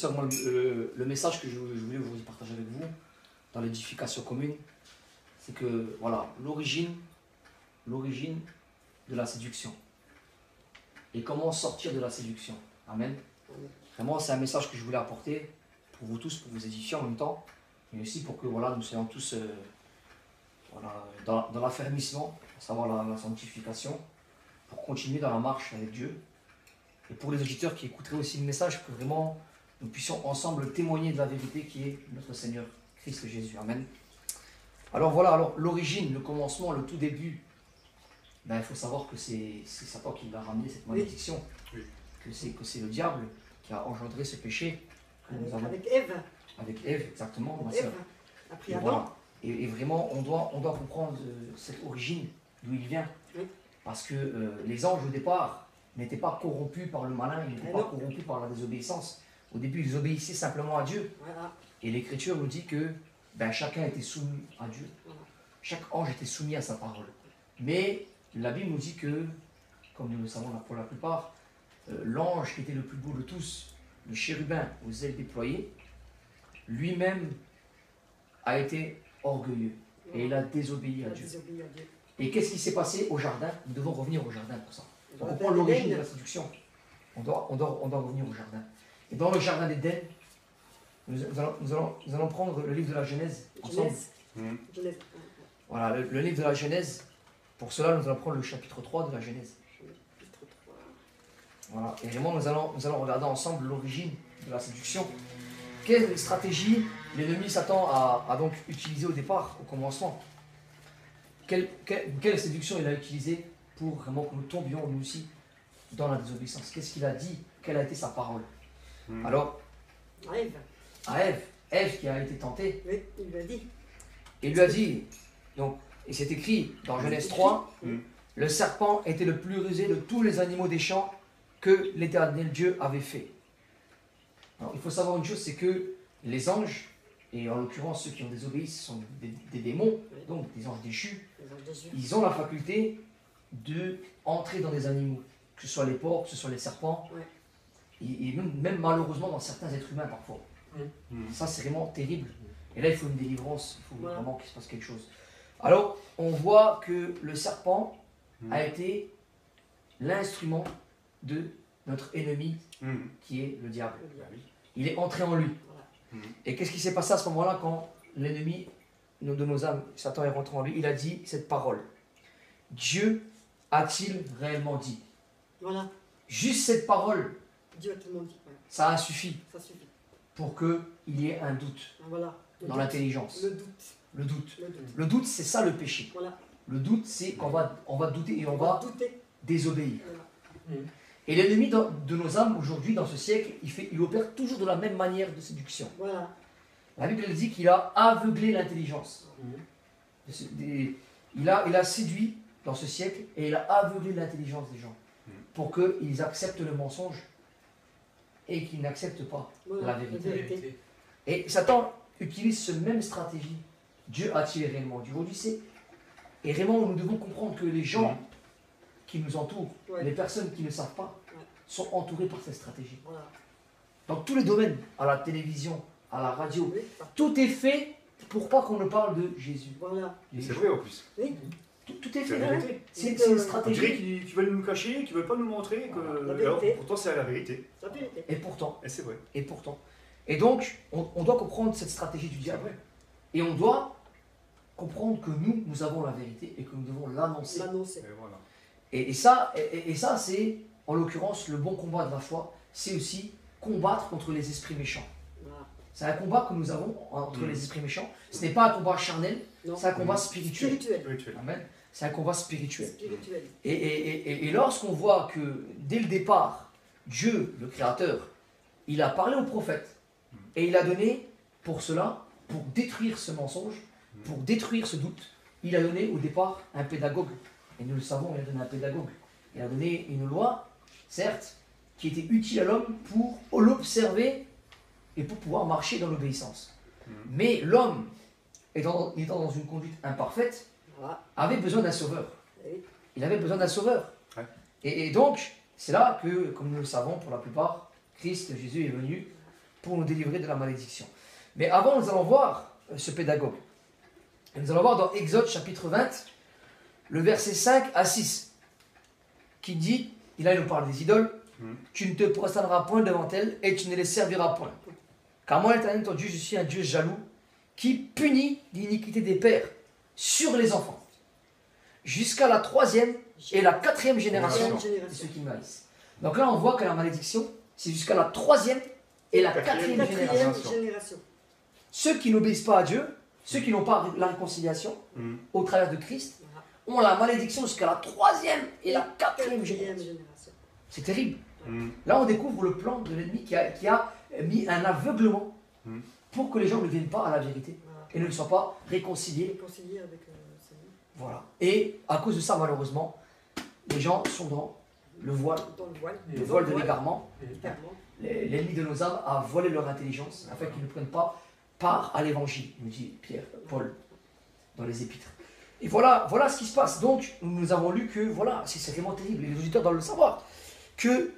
sœurs, moi, le message que je voulais aujourd'hui partager avec vous, dans l'édification commune, c'est que, voilà, l'origine de la séduction. Et comment sortir de la séduction. Amen. Vraiment, c'est un message que je voulais apporter pour vous tous, pour vous édifier en même temps, mais aussi pour que, voilà, nous soyons tous voilà, dans l'affermissement, à savoir la sanctification, pour continuer dans la marche avec Dieu. Et pour les auditeurs qui écouteraient aussi le message, que vraiment nous puissions ensemble témoigner de la vérité qui est notre Seigneur Christ Jésus. Amen. Alors voilà, alors l'origine, le commencement, le tout début, ben, il faut savoir que c'est Satan qui l'a ramené, cette malédiction. Oui. Que c'est le diable qui a engendré ce péché que nous avons. Avec Ève. Avec Ève, exactement, ma Ève. sœur. Après Et, Adam. voilà. Et vraiment, on doit comprendre cette origine, d'où il vient. Oui. Parce que les anges, au départ, n'étaient pas corrompus par le malin, ils n'étaient pas non. corrompus par la désobéissance. Au début, ils obéissaient simplement à Dieu. Voilà. Et l'Écriture nous dit que ben, chacun était soumis à Dieu. Voilà. Chaque ange était soumis à sa parole. Mais la Bible nous dit que, comme nous le savons pour la plupart, l'ange qui était le plus beau de tous, le chérubin aux ailes déployées, lui-même a été orgueilleux. Et il a désobéi à Dieu. Et qu'est-ce qui s'est passé au jardin? Nous devons revenir au jardin pour ça. Pour comprendre l'origine de la séduction, on doit revenir au jardin. Et dans le jardin d'Éden, nous allons prendre le livre de la Genèse ensemble. Genèse. Voilà, le livre de la Genèse. Pour cela, nous allons prendre le chapitre 3 de la Genèse. Chapitre 3. Voilà, et vraiment, nous allons regarder ensemble l'origine de la séduction. Quelle stratégie l'ennemi Satan a donc utilisée au départ, au commencement? Quelle séduction il a utilisée pour vraiment que nous tombions, nous aussi, dans la désobéissance? Qu'est-ce qu'il a dit? Quelle a été sa parole? Alors, Ève. à Ève qui a été tentée, Oui, il lui a dit. il lui a dit, donc, et c'est écrit dans Genèse 3, le serpent était le plus rusé de tous les animaux des champs que l'Éternel Dieu avait fait. Alors, il faut savoir une chose, c'est que les anges, et en l'occurrence ceux qui ont désobéi, ce sont des démons, donc des anges déchus, ils ont la faculté d'entrer dans des animaux, que ce soit les porcs, que ce soit les serpents, et même malheureusement dans certains êtres humains parfois. Ça c'est vraiment terrible. Et là il faut une délivrance, il faut vraiment qu'il se passe quelque chose. Alors on voit que le serpent a été l'instrument de notre ennemi qui est le diable. Il est entré en lui. Et qu'est-ce qui s'est passé à ce moment-là quand l'ennemi de nos âmes, Satan, est rentré en lui? Il a dit cette parole. Dieu a-t-il réellement dit? Voilà. Juste cette parole, Dieu a tellement dit. ça a suffi Ça suffit. pour qu'il y ait un doute Voilà. dans l'intelligence. Le doute. Le doute. Le doute. Le doute, c'est ça le péché. Voilà. Le doute, c'est qu'on va douter et on va douter. désobéir. Voilà. Et l'ennemi de nos âmes, aujourd'hui, dans ce siècle, il opère toujours de la même manière de séduction. Voilà. La Bible dit qu'il a aveuglé l'intelligence. Il a séduit dans ce siècle et il a aveuglé l'intelligence des gens pour qu'ils acceptent le mensonge et qu'ils n'acceptent pas la vérité. Et Satan utilise cette même stratégie. Dieu a-t-il réellement dit? Aujourd'hui, c'est... Et vraiment, nous devons comprendre que les gens qui nous entourent, les personnes qui ne savent pas, sont entourées par cette stratégie. Voilà. Dans tous les domaines, à la télévision, à la radio, tout est fait pour pas qu'on ne parle de Jésus. Voilà. C'est vrai en plus. Oui. Tout est C'est fait. la vérité. C'est une On dirait stratégie. qu'ils veulent nous le cacher, qu'ils ne veulent pas nous montrer. La Alors, vérité. pourtant, c'est la vérité. La vérité. Et pourtant. Et c'est vrai. Et pourtant. Et donc, on doit comprendre cette stratégie du diable. vrai. Et on doit comprendre que nous avons la vérité et que nous devons l'annoncer. L'annoncer. Et voilà. Et ça, c'est, en l'occurrence, le bon combat de la foi. C'est aussi combattre contre les esprits méchants. Voilà. C'est un combat que nous avons entre les esprits méchants. Ce n'est pas un combat charnel, c'est un combat spirituel. Spirituel. Amen. C'est un combat spirituel. Spirituel. Et lorsqu'on voit que, dès le départ, Dieu, le Créateur, il a parlé au prophète et il a donné, pour cela, pour détruire ce mensonge, pour détruire ce doute, il a donné au départ un pédagogue. Et nous le savons, il a donné un pédagogue. Il a donné une loi, certes, qui était utile à l'homme pour l'observer et pour pouvoir marcher dans l'obéissance. Mais l'homme, étant dans une conduite imparfaite, avait besoin d'un sauveur. Il avait besoin d'un sauveur. Ouais. Et donc, c'est là que, comme nous le savons pour la plupart, Christ, Jésus est venu pour nous délivrer de la malédiction. Mais avant, nous allons voir ce pédagogue. Et nous allons voir dans Exode chapitre 20, le verset 5 à 6, qui dit, et là il nous parle des idoles, tu ne te prosterneras point devant elles et tu ne les serviras point. Car moi, l'Éternel, ton Dieu, je suis un Dieu jaloux qui punit l'iniquité des pères sur les enfants, jusqu'à la 3e et la 4e génération de ceux qui me haïssent. Donc là, on voit que la malédiction, c'est jusqu'à la 3e et la 4e génération. Ceux qui n'obéissent pas à Dieu, ceux qui n'ont pas la réconciliation au travers de Christ, ont la malédiction jusqu'à la 3e et la 4e génération. C'est terrible. Là, on découvre le plan de l'ennemi qui a mis un aveuglement pour que les gens ne viennent pas à la vérité et ne soient pas réconciliés. Avec voilà. Et à cause de ça, malheureusement, les gens sont dans le voile, le voile de l'égarement. L'ennemi de nos âmes a volé leur intelligence afin qu'ils ne prennent pas part à l'évangile, nous dit Paul dans les épîtres. Et voilà ce qui se passe. Donc, nous avons lu que, voilà, c'est vraiment terrible, les auditeurs doivent le savoir, que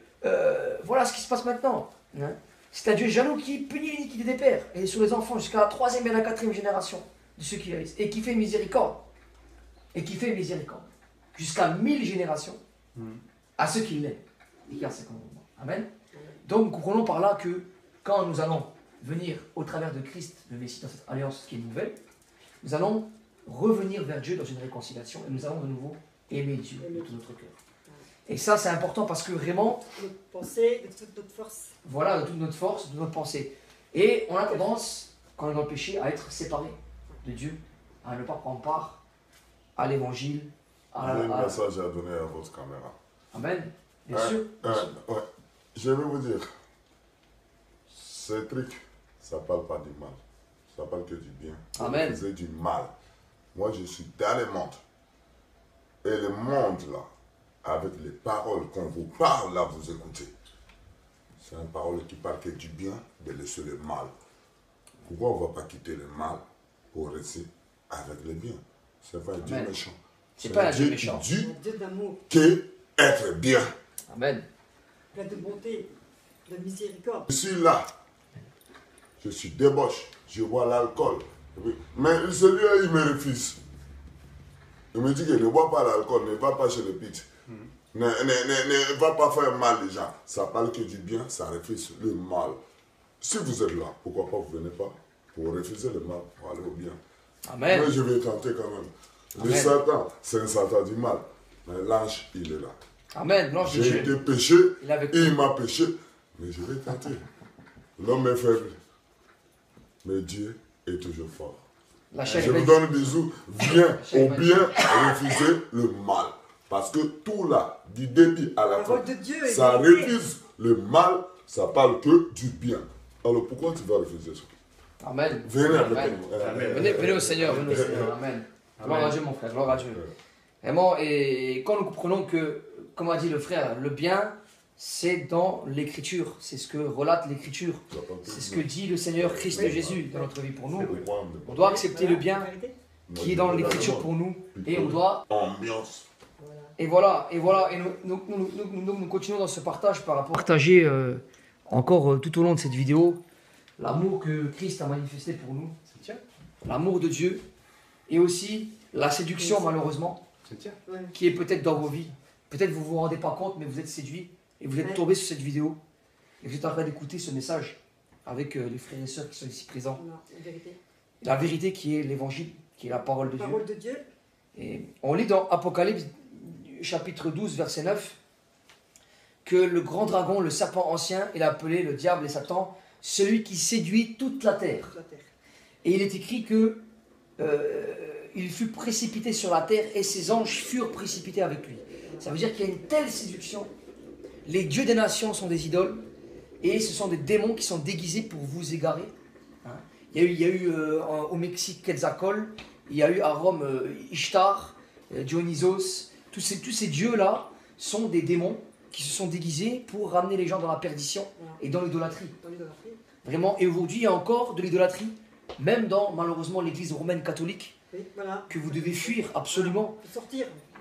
voilà ce qui se passe maintenant. Hein. C'est un Dieu jaloux qui punit l'iniquité des pères et sur les enfants jusqu'à la 3e et la 4e génération de ceux qui haïssent, et qui fait miséricorde. Et qui fait miséricorde jusqu'à 1000 générations à ceux qui l'aiment et qui a ses commandements. Amen. Donc, nous comprenons par là que quand nous allons venir au travers de Christ, le Messie, dans cette alliance qui est nouvelle, nous allons revenir vers Dieu dans une réconciliation et nous allons de nouveau aimer Dieu de tout notre cœur. Et ça, c'est important parce que vraiment... Notre pensée, de toute notre force. Voilà, de toute notre force, de notre pensée. Et on a tendance, quand on est dans le péché, à être séparé de Dieu, à ne pas prendre part à l'évangile. J'ai un message à donner à votre caméra. Amen. Bien sûr. Ouais. Je vais vous dire, ce truc, ça ne parle pas du mal. Ça parle que du bien. Amen. Vous faites du mal. Moi, je suis dans le monde. Et le monde, là, avec les paroles qu'on vous parle, là, vous écoutez. C'est une parole qui parle que du bien, de laisser le mal. Pourquoi on ne va pas quitter le mal pour rester avec le bien? C'est pas un Dieu méchant. C'est pas un Dieu méchant. C'est Un Dieu d'amour. Qu'être bien. Amen. Plein de bonté, de miséricorde. Je suis là. Je suis débauche. Je bois l'alcool. Mais celui-là, il me refuse. Il me dit que ne bois pas l'alcool, ne va pas chez le pit. Ne va pas faire mal les gens. Ça parle que du bien, ça refuse le mal. Si vous êtes là, pourquoi pas vous venez pas pour refuser le mal, pour aller au bien. Amen. Mais je vais tenter quand même. Le Satan, c'est un Satan du mal. Mais l'ange, il est là. Amen. J'ai été péché, il m'a péché, mais je vais tenter. L'homme est faible, mais Dieu est toujours fort. Je vous donne des bisous. Viens au bien refuser le mal. Parce que tout là, du début à la fin, ça refuse le mal, ça parle que du bien. Alors pourquoi tu vas refuser ça? Amen. Venez avec nous. Venez au Seigneur, venez au Seigneur. Amen. Gloire à Dieu, mon frère, gloire à Dieu. Vraiment, et quand nous comprenons que, comme a dit le frère, le bien, c'est dans l'écriture. C'est ce que relate l'écriture. C'est ce que dit le Seigneur Christ Jésus dans notre vie pour nous. On doit accepter le bien qui est dans l'écriture pour nous. Et on doit... Ambiance. Et voilà. Et nous continuons dans ce partage par rapport à partager encore tout au long de cette vidéo l'amour que Christ a manifesté pour nous. L'amour de Dieu. Et aussi la séduction, malheureusement, qui est peut-être dans vos vies. Peut-être vous ne vous rendez pas compte, mais vous êtes séduits et vous êtes tombés sur cette vidéo et vous êtes en train d'écouter ce message avec les frères et sœurs qui sont ici présents. La vérité qui est l'évangile, qui est la parole de Dieu. Et on lit dans Apocalypse chapitre 12, verset 9, que le grand dragon, le serpent ancien, est appelé le diable et Satan, celui qui séduit toute la terre. Et il est écrit que il fut précipité sur la terre et ses anges furent précipités avec lui. Ça veut dire qu'il y a une telle séduction. Les dieux des nations sont des idoles et ce sont des démons qui sont déguisés pour vous égarer. Hein. Il y a eu au Mexique Quetzalcoatl, il y a eu à Rome Ishtar, Dionysos. Tous ces dieux-là sont des démons qui se sont déguisés pour ramener les gens dans la perdition et dans l'idolâtrie. Vraiment, et aujourd'hui il y a encore de l'idolâtrie, même dans malheureusement l'église romaine catholique, que vous devez fuir absolument.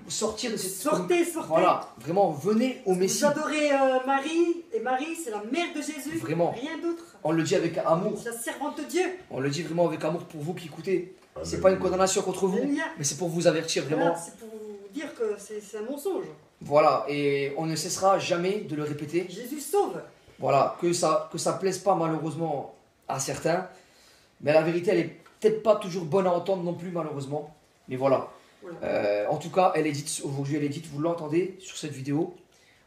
sortir de cette... Sortez. Voilà, vraiment, venez au Messie. Vous adorez Marie, et Marie, c'est la mère de Jésus. Vraiment. Rien d'autre. On le dit avec amour. C'est la servante de Dieu. On le dit vraiment avec amour pour vous qui écoutez. C'est Alléluia. pas une condamnation contre vous, Alléluia. mais c'est pour vous avertir vraiment. Voilà, c'est pour vous dire que c'est un mensonge. Voilà, et on ne cessera jamais de le répéter. Jésus sauve. Voilà, que ça plaise pas malheureusement à certains. Mais la vérité, elle est peut-être pas toujours bonne à entendre non plus malheureusement. Mais voilà. Voilà. En tout cas, elle est dite, aujourd'hui elle est dite, vous l'entendez sur cette vidéo.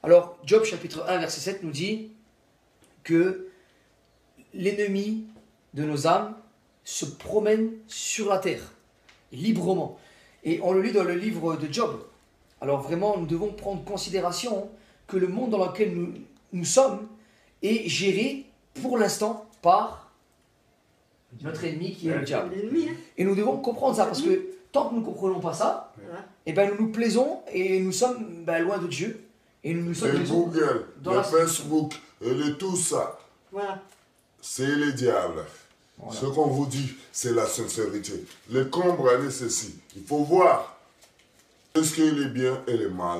Alors, Job chapitre 1 verset 7 nous dit que l'ennemi de nos âmes se promène sur la terre, librement. Et on le lit dans le livre de Job. Alors vraiment, nous devons prendre considération que le monde dans lequel nous sommes est géré pour l'instant par notre ennemi qui est le diable. L'ennemi, hein. Et nous devons comprendre ça, parce que tant que nous ne comprenons pas ça, Voilà. eh ben, nous nous plaisons et nous sommes loin de Dieu. Et nous sommes Les Google, dans les la Facebook, et tout ça, Voilà. c'est les diables. Voilà. Ce qu'on vous dit, c'est la sincérité. Le comble est ceci. Il faut voir ce qu'il est bien et le mal.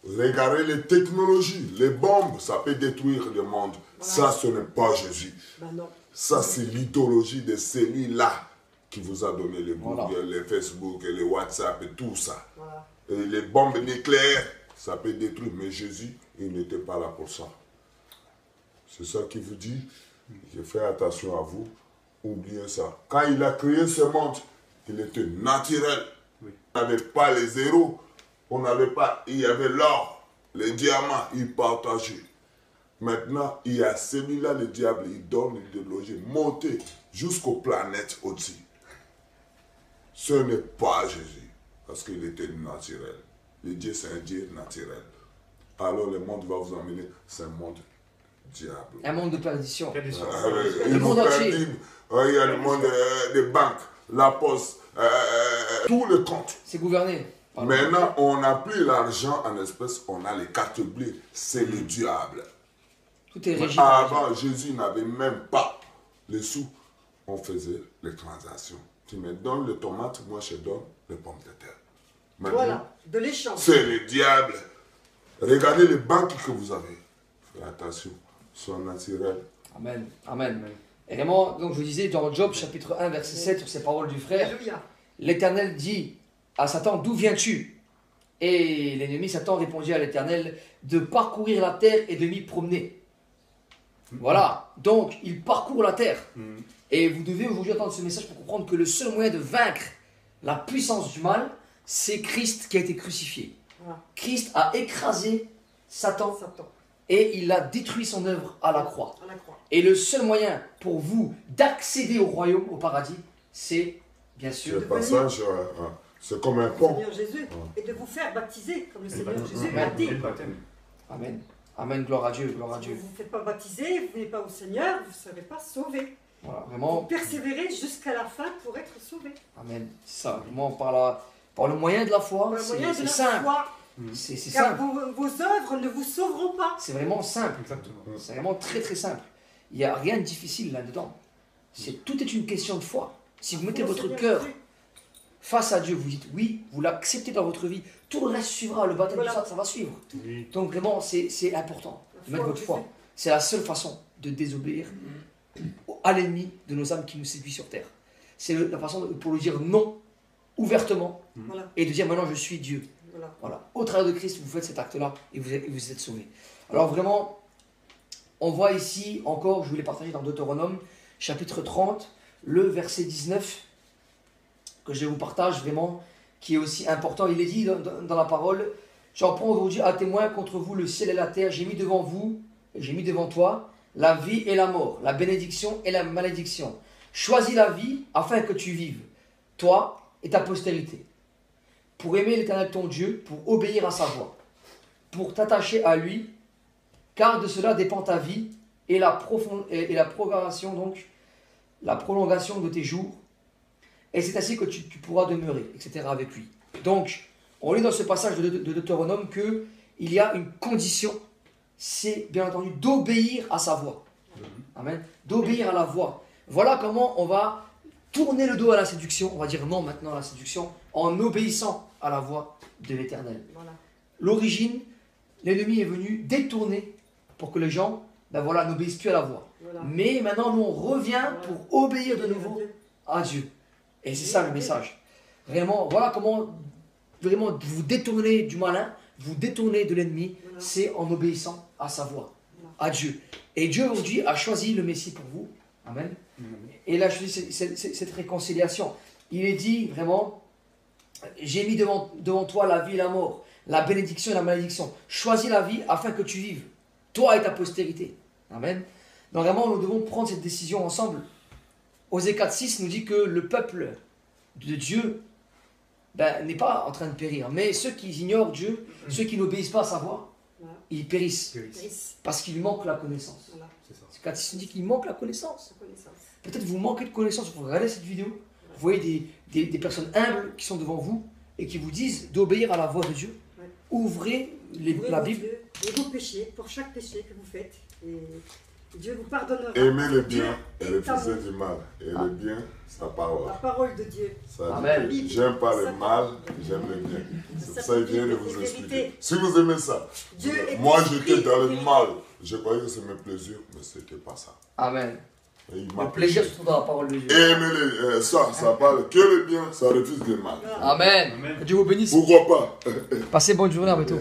Regardez les technologies, les bombes, ça peut détruire le monde. Voilà. Ça, ce n'est pas Jésus. Ben non. Ça, c'est l'idéologie de celui-là qui vous a donné les Google, Voilà. les Facebook, et les WhatsApp et tout ça. Voilà. Et les bombes nucléaires, ça peut détruire. Mais Jésus, il n'était pas là pour ça. C'est ça qui vous dit, je fais attention à vous, oubliez ça. Quand il a créé ce monde, il était naturel. Oui. On n'avait pas les zéros, on n'avait pas, il y avait l'or, les diamants, il partageait. Maintenant, il y a celui-là, le diable, il donne l'idéologie, monter jusqu'aux planètes au-dessus. Ce n'est pas Jésus, parce qu'il était naturel. Le Dieu, c'est un Dieu naturel. Alors le monde va vous emmener, c'est un monde diable. un monde de perdition. Perdition. Il Le nous monde entier. perdit. Il y a le monde des banques, la poste, tous les comptes. C'est gouverné. par- Maintenant, on n'a plus l'argent en espèces, on a les cartes bleues. C'est le diable. Tout est régi. par les gens. Avant, Jésus n'avait même pas les sous. On faisait les transactions. Tu me donnes les tomates, moi je donne les pommes de terre. Maintenant, Voilà. De l'échange. c'est le diable. Regardez les banques que vous avez. Faites attention, sont naturels. Amen. Amen. Et vraiment, donc je vous disais dans Job chapitre 1 verset 7 sur ces paroles du frère, Alléluia. l'Éternel dit à Satan, d'où viens-tu? Et l'ennemi Satan répondit à l'Éternel, de parcourir la terre et de m'y promener. Voilà, donc il parcourt la terre. Et vous devez aujourd'hui entendre ce message pour comprendre que le seul moyen de vaincre la puissance du mal, c'est Christ qui a été crucifié. Voilà. Christ a écrasé Satan Satan. et il a détruit son œuvre à la croix. À la croix. Et le seul moyen pour vous d'accéder au royaume, au paradis, c'est bien sûr Le passage, c'est comme un pont. Seigneur Jésus. Et de vous faire baptiser comme le Seigneur Jésus Amen. l'a dit. Le baptême. Amen. Amen, gloire à Dieu, gloire à Si Dieu. vous ne vous faites pas baptiser, vous venez pas au Seigneur, vous ne serez pas sauvés. Voilà, Vous vraiment, persévérez jusqu'à la fin pour être sauvés. amen. C'est ça, vraiment par le moyen de la foi, Pour le moyen de c'est la simple. foi, C'est car simple. vos œuvres ne vous sauveront pas. C'est vraiment simple. Exactement. C'est vraiment très très simple. Il n'y a rien de difficile là-dedans. Tout est une question de foi. Si vous mettez Au votre Seigneur cœur Jésus. face à Dieu, vous dites oui, vous l'acceptez dans votre vie, tout le reste suivra, le baptême, Voilà. ça va suivre. Oui. Donc vraiment, c'est important de La mettre foi votre en foi. Jésus. C'est la seule façon de désobéir à l'ennemi de nos âmes qui nous séduit sur terre. C'est la façon pour lui dire non ouvertement Voilà, et de dire maintenant je suis Dieu. voilà. Voilà. Au travers de Christ, vous faites cet acte-là et vous êtes sauvés. Alors vraiment, on voit ici encore, je voulais partager dans Deutéronome, chapitre 30, le verset 19, que je vous partage vraiment, qui est aussi important. Il est dit dans la parole, j'en prends aujourd'hui à témoin contre vous le ciel et la terre, j'ai mis devant vous, j'ai mis devant toi, la vie et la mort, la bénédiction et la malédiction. Choisis la vie afin que tu vives, toi et ta postérité, pour aimer l'Éternel ton Dieu, pour obéir à sa voix, pour t'attacher à lui, car de cela dépend ta vie et la prolongation, donc, la prolongation de tes jours, et c'est ainsi que tu pourras demeurer, etc. avec lui. Donc, on lit dans ce passage de Deutéronome qu'il y a une condition, c'est bien entendu d'obéir à sa voix. Amen. D'obéir à la voix. Voilà comment on va tourner le dos à la séduction, on va dire non maintenant à la séduction, en obéissant à la voix de l'Éternel. Voilà. L'origine, l'ennemi est venu détourner pour que les gens n'obéissent plus à la voix. Voilà. Mais maintenant, nous, on revient pour obéir de nouveau à Dieu. Et c'est ça le message. Vraiment, voilà comment vraiment vous détourner du malin, vous détourner de l'ennemi, Voilà. c'est en obéissant à sa voix, à Dieu. Et Dieu aujourd'hui a choisi le Messie pour vous. Amen. Et il a choisi cette réconciliation. Il est dit vraiment, j'ai mis devant toi la vie et la mort, la bénédiction et la malédiction. Choisis la vie afin que tu vives, toi et ta postérité. Amen. Donc vraiment, nous devons prendre cette décision ensemble. Osée 4.6 nous dit que le peuple de Dieu n'est pas en train de périr. Mais ceux qui ignorent Dieu, ceux qui n'obéissent pas à sa voix, Voilà. ils périssent. Périsse. Parce qu'il manque la connaissance. Voilà. C'est ça. C'est 4.6 nous dit qu'il manque la connaissance. La connaissance. Peut-être vous manquez de connaissance, vous regardez cette vidéo, vous voyez des personnes humbles qui sont devant vous et qui vous disent d'obéir à la voix de Dieu. Ouais. Ouvrez Ouvrez la vos Bible. yeux et vos péchés, pour chaque péché que vous faites. Et Dieu vous pardonnera. Aimer le Dieu bien et est refuser amour. du mal. Et le bien, sa parole. La parole de Dieu. Ça Amen. dit que j'aime pas le mal, j'aime le bien. C'est pour ça qu'il vient de vous expliquer. Si vous aimez ça, Dieu est moi esprit. j'étais dans le mal. Je croyais que c'est mes plaisirs, mais c'était pas ça. Amen. Et il m'a Le plaisir péché. se trouve dans la parole de Dieu. Aimer ça parle que le bien, ça refuse le mal. Amen. Amen. Que Dieu vous bénisse. Pourquoi pas? Passez bonne journée à bientôt.